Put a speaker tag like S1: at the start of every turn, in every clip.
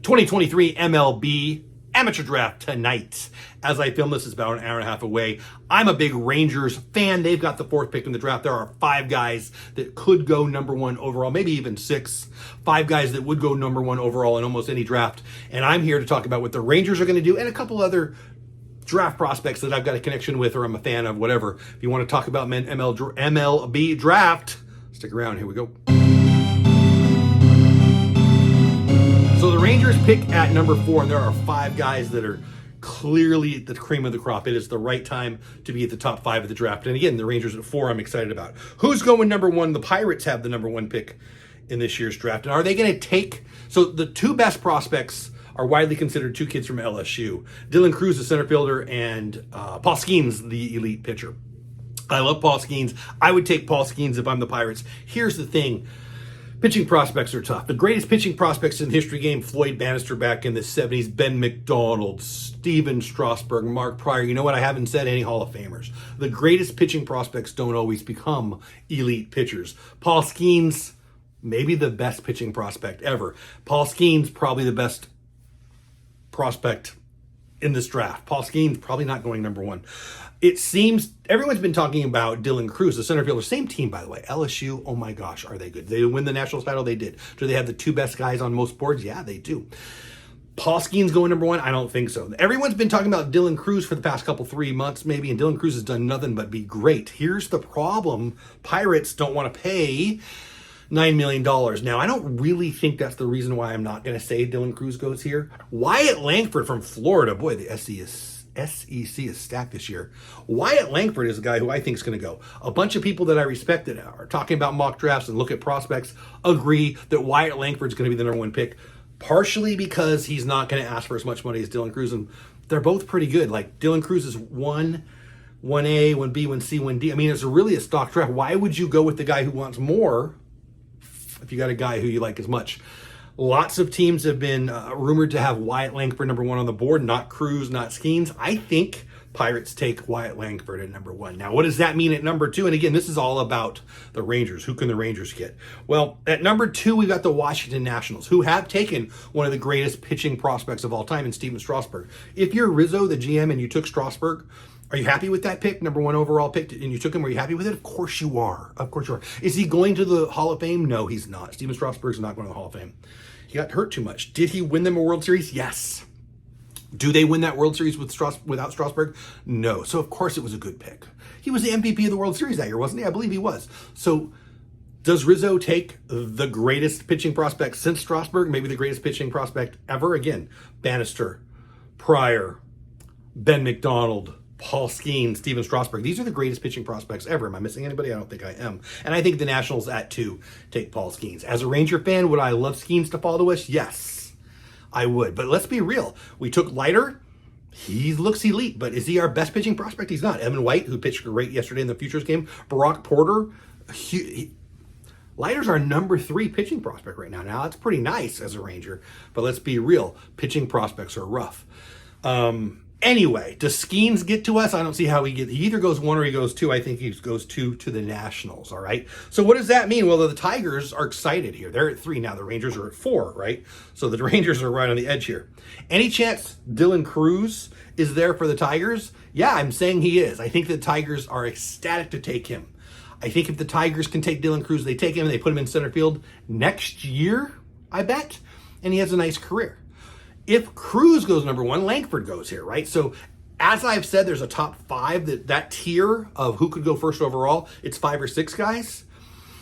S1: 2023 MLB amateur draft tonight. As I film this, it's about an hour and a half away. I'm a big Rangers fan. They've got the 4th pick in the draft. There are 5 guys that could go number 1 overall, maybe even 6. 5 guys that would go number 1 overall in almost any draft. And I'm here to talk about what the Rangers are going to do and a couple other draft prospects that I've got a connection with or I'm a fan of, whatever. If you want to talk about MLB draft, stick around. Here we go. So the Rangers pick at number 4, and there are 5 guys that are clearly the cream of the crop. It is the right time to be at the top 5 of the draft. And again, the Rangers at 4, I'm excited about. Who's going number 1? The Pirates have the number 1 pick in this year's draft. And are they going to take... So the 2 best prospects are widely considered 2 kids from LSU. Dylan Cruz, the center fielder, and Paul Skeens, the elite pitcher. I love Paul Skeens. I would take Paul Skeens if I'm the Pirates. Here's the thing. Pitching prospects are tough. The greatest pitching prospects in the history game, Floyd Bannister back in the 70s, Ben McDonald, Steven Strasburg, Mark Pryor. You know what? I haven't said any Hall of Famers. The greatest pitching prospects don't always become elite pitchers. Paul Skeens, maybe the best pitching prospect ever. Paul Skeens, probably the best prospect in this draft. Paul Skeens, probably not going number 1. It seems everyone's been talking about Dylan Cruz, the center fielder. Same team, by the way. LSU, oh my gosh, are they good? They win the national title? They did. Do they have the 2 best guys on most boards? Yeah, they do. Paul Skeens going number 1? I don't think so. Everyone's been talking about Dylan Cruz for the past 3 months maybe, and Dylan Cruz has done nothing but be great. Here's the problem. Pirates don't want to pay $9 million. Now, I don't really think that's the reason why I'm not going to say Dylan Cruz goes here. Wyatt Langford from Florida. Boy, the SEC is stacked this year. Wyatt Langford is a guy who I think is going to go. A bunch of people that I respect that are talking about mock drafts and look at prospects agree that Wyatt Langford is going to be the number 1 pick, partially because he's not going to ask for as much money as Dylan Cruz, and they're both pretty good. Like Dylan Cruz is 1A, 1B, 1C, 1D. I mean, it's really a stock draft. Why would you go with the guy who wants more if you got a guy who you like as much? Lots of teams have been rumored to have Wyatt Langford number 1 on the board, not Cruz, not Skeens. I think Pirates take Wyatt Langford at number 1. Now, what does that mean at number 2? And again, this is all about the Rangers. Who can the Rangers get? Well, at number 2, we've got the Washington Nationals, who have taken one of the greatest pitching prospects of all time in Steven Strasburg. If you're Rizzo, the GM, and you took Strasburg, are you happy with that pick? Number 1 overall pick, and you took him. Are you happy with it? Of course you are. Of course you are. Is he going to the Hall of Fame? No, he's not. Steven Strasburg's not going to the Hall of Fame. He got hurt too much. Did he win them a World Series? Yes. Do they win that World Series without Strasburg? No. So, of course, it was a good pick. He was the MVP of the World Series that year, wasn't he? I believe he was. So, does Rizzo take the greatest pitching prospect since Strasburg? Maybe the greatest pitching prospect ever? Again, Bannister, Pryor, Ben McDonald, Paul Skeens, Steven Strasburg. These are the greatest pitching prospects ever. Am I missing anybody? I don't think I am. And I think the Nationals at 2 take Paul Skeens. As a Ranger fan, would I love Skeens to fall to us? Yes, I would. But let's be real. We took Leiter. He looks elite, but is he our best pitching prospect? He's not. Evan White, who pitched great yesterday in the Futures game. Barack Porter. Leiter's our number 3 pitching prospect right now. Now, that's pretty nice as a Ranger, but let's be real. Pitching prospects are rough. Anyway, does Skeens get to us? I don't see how he either goes 1 or he goes 2. I think he goes 2 to the Nationals, all right? So what does that mean? Well, the Tigers are excited here. They're at 3 now. The Rangers are at 4, right? So the Rangers are right on the edge here. Any chance Dylan Cruz is there for the Tigers? Yeah, I'm saying he is. I think the Tigers are ecstatic to take him. I think if the Tigers can take Dylan Cruz, they take him and they put him in center field next year, I bet, and he has a nice career. If Cruz goes number 1, Langford goes here, right? So as I've said, there's a top 5, that tier of who could go first overall. It's 5 or 6 guys.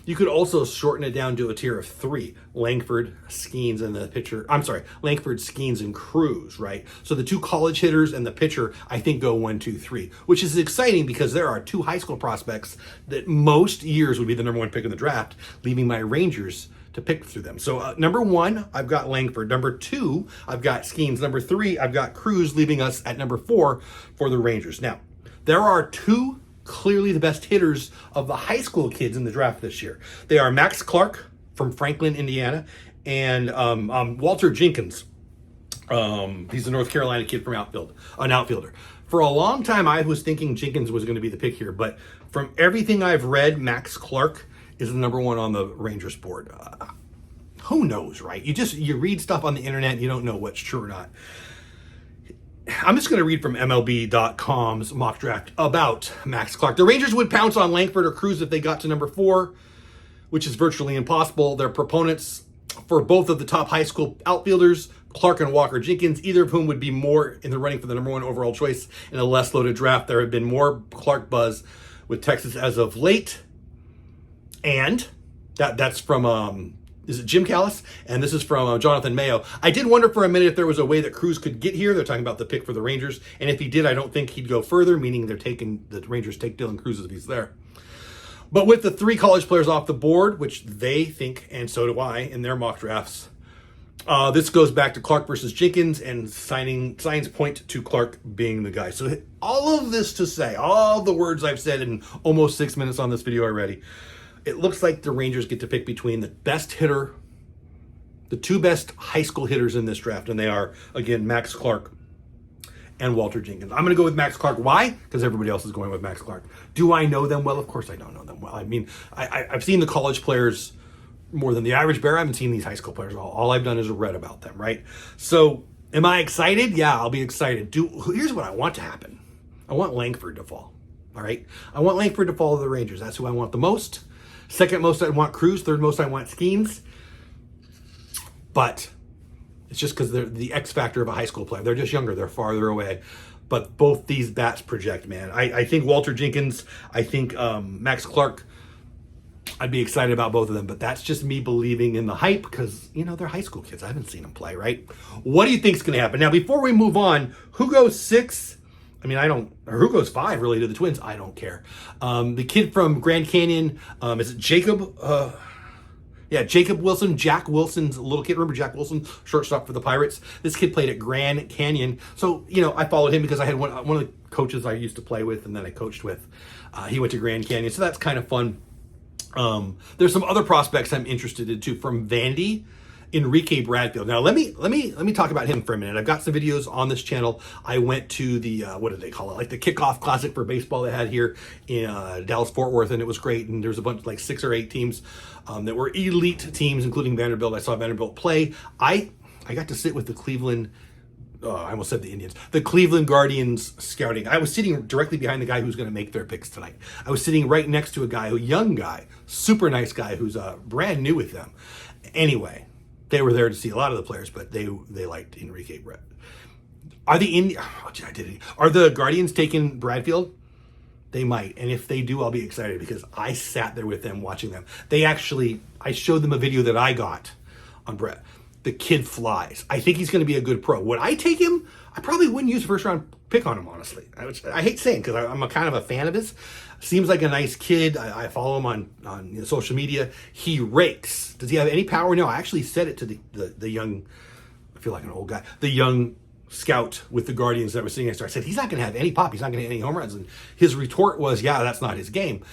S1: You could also shorten it down to a tier of 3. Langford, Skeens, and the pitcher. I'm sorry, Langford, Skeens, and Cruz, right? So the 2 college hitters and the pitcher, I think, go 1, 2, 3, which is exciting because there are 2 high school prospects that most years would be the number 1 pick in the draft, leaving my Rangers to pick through them. So number 1, I've got Langford. Number 2, I've got Skeens. Number 3, I've got Cruz, leaving us at number 4 for the Rangers. Now, there are 2 clearly the best hitters of the high school kids in the draft this year. They are Max Clark from Franklin, Indiana, and Walter Jenkins. He's a North Carolina kid from an outfielder. For a long time, I was thinking Jenkins was going to be the pick here, but from everything I've read, Max Clark is the number 1 on the Rangers board. who knows, right? You read stuff on the internet and you don't know what's true or not. I'm just going to read from MLB.com's mock draft about Max Clark. The Rangers would pounce on Langford or Cruz if they got to number 4, which is virtually impossible. Their proponents for both of the top high school outfielders, Clark and Walker Jenkins, either of whom would be more in the running for the number 1 overall choice in a less loaded draft. There have been more Clark buzz with Texas as of late. And that's from... is it Jim Callis? And this is from Jonathan Mayo. I did wonder for a minute if there was a way that Cruz could get here. They're talking about the pick for the Rangers. And if he did, I don't think he'd go further, meaning the Rangers take Dylan Cruz if he's there. But with the 3 college players off the board, which they think, and so do I, in their mock drafts, this goes back to Clark versus Jenkins, and signs point to Clark being the guy. So all of this to say, all the words I've said in almost 6 minutes on this video already, it looks like the Rangers get to pick between the best hitter, the 2 best high school hitters in this draft, and they are, again, Max Clark and Walter Jenkins. I'm going to go with Max Clark. Why? Because everybody else is going with Max Clark. Do I know them well? Of course I don't know them well. I mean, I've seen the college players more than the average bear. I haven't seen these high school players. All I've done is read about them, right? So am I excited? Yeah, I'll be excited. Here's what I want to happen. I want Langford to fall, all right? I want Langford to fall to the Rangers. That's who I want the most. Second most, I want Cruz. Third most, I want Skeens. But it's just because they're the X factor of a high school player. They're just younger. They're farther away. But both these bats project, man. I think Walter Jenkins, I think Max Clark, I'd be excited about both of them. But that's just me believing in the hype because, they're high school kids. I haven't seen them play, right? What do you think is going to happen? Now, before we move on, who goes 6? Or who goes 5 really to the Twins? I don't care. The kid from Grand Canyon, is it Jacob? Jacob Wilson, Jack Wilson's little kid. Remember Jack Wilson, shortstop for the Pirates? This kid played at Grand Canyon. So, I followed him because I had one of the coaches I used to play with and then I coached with. He went to Grand Canyon. So that's kind of fun. There's some other prospects I'm interested in too. From Vandy, Enrique Bradfield. Now let me talk about him for a minute. I've got some videos on this channel. I went to the what do they call it? Like the kickoff classic for baseball they had here in Dallas Fort Worth, and it was great. And there's a bunch, like 6 or 8 teams that were elite teams, including Vanderbilt. I saw Vanderbilt play. I got to sit with the Cleveland. I almost said the Indians. The Cleveland Guardians scouting. I was sitting directly behind the guy who's going to make their picks tonight. I was sitting right next to a young guy, super nice guy who's brand new with them. Anyway. They were there to see a lot of the players, but they liked Enrique Brett. Are the Guardians taking Bradfield? They might, and if they do, I'll be excited because I sat there with them watching them. I showed them a video that I got on Brett. The kid flies. I think he's going to be a good pro. Would I take him? I probably wouldn't use a first round pick on him, honestly. I hate saying because I'm a kind of a fan of his. Seems like a nice kid. I follow him on social media. He rakes. Does he have any power? No, I actually said it to the young, I feel like an old guy, the young scout with the Guardians that was sitting next to her. I said, he's not going to have any pop. He's not going to hit any home runs. And his retort was, yeah, that's not his game.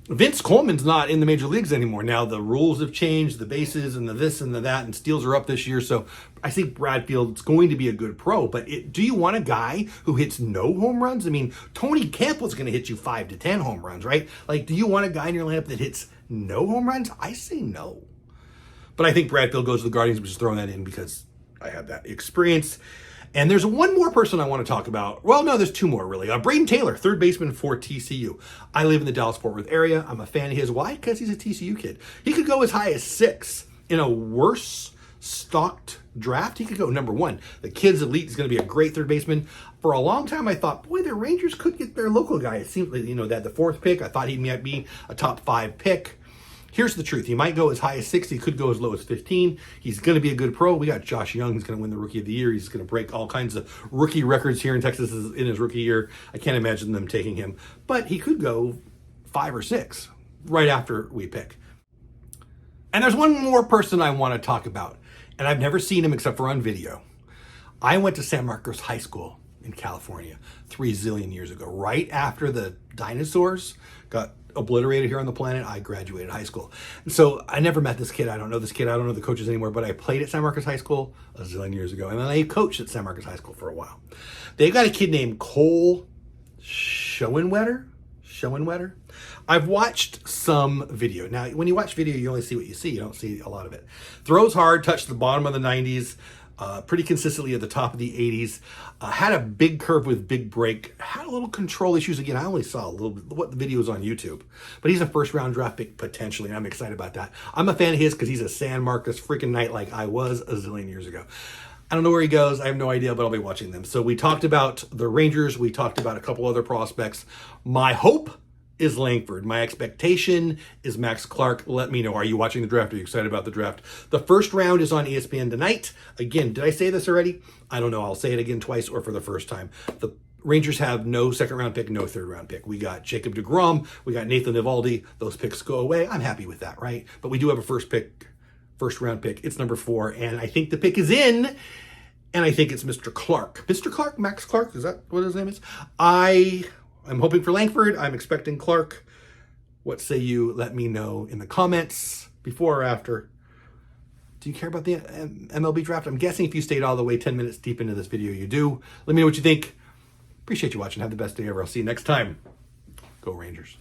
S1: Vince Coleman's not in the major leagues anymore. Now the rules have changed, the bases and the this and the that, and steals are up this year. So I think Bradfield's going to be a good pro. But do you want a guy who hits no home runs? I mean, Tony Campbell's going to hit you 5 to 10 home runs, right? Like, do you want a guy in your lineup that hits no home runs? I say no. But I think Bradfield goes to the Guardians. I'm just throwing that in because I have that experience. And there's one more person I want to talk about. Well, no, there's 2 more, really. Braden Taylor, third baseman for TCU. I live in the Dallas-Fort Worth area. I'm a fan of his. Why? Because he's a TCU kid. He could go as high as 6 in a worse stocked draft. He could go number 1. The kid's elite. Is going to be a great third baseman. For a long time, I thought, boy, the Rangers could get their local guy. It seemed like, they had the 4th pick. I thought he might be a top 5 pick. Here's the truth. He might go as high as 6. He could go as low as 15. He's going to be a good pro. We got Josh Young. He's going to win the Rookie of the Year. He's going to break all kinds of rookie records here in Texas in his rookie year. I can't imagine them taking him. But he could go 5 or 6 right after we pick. And there's one more person I want to talk about. And I've never seen him except for on video. I went to San Marcos High School in California 3 zillion years ago. Right after the dinosaurs got obliterated here on the planet, I graduated high school. And so I never met this kid. I don't know this kid. I don't know the coaches anymore, but I played at San Marcos High School a zillion years ago. And then I coached at San Marcos High School for a while. They've got a kid named Cole Schoenwetter. Showing wetter. I've watched some video. Now, when you watch video, you only see what you see. You don't see a lot of it. Throws hard, touched the bottom of the 90s, pretty consistently at the top of the 80s. Had a big curve with big break. Had a little control issues. Again, I only saw a little bit what the video was on YouTube. But he's a first-round draft pick potentially, and I'm excited about that. I'm a fan of his because he's a San Marcos freaking Knight like I was a zillion years ago. I don't know where he goes. I have no idea, but I'll be watching them. So we talked about the Rangers. We talked about a couple other prospects. My hope is Langford. My expectation is Max Clark. Let me know. Are you watching the draft? Are you excited about the draft? The first round is on ESPN tonight. Again, did I say this already? I don't know. I'll say it again twice or for the first time. The Rangers have no second-round pick, no third-round pick. We got Jacob deGrom. We got Nathan Eovaldi. Those picks go away. I'm happy with that, right? But we do have a first-round pick. It's number 4, and I think the pick is in. And I think it's Mr. Clark. Mr. Clark? Max Clark? Is that what his name is? I'm hoping for Langford. I'm expecting Clark. What say you? Let me know in the comments before or after. Do you care about the MLB draft? I'm guessing if you stayed all the way 10 minutes deep into this video, you do. Let me know what you think. Appreciate you watching. Have the best day ever. I'll see you next time. Go Rangers.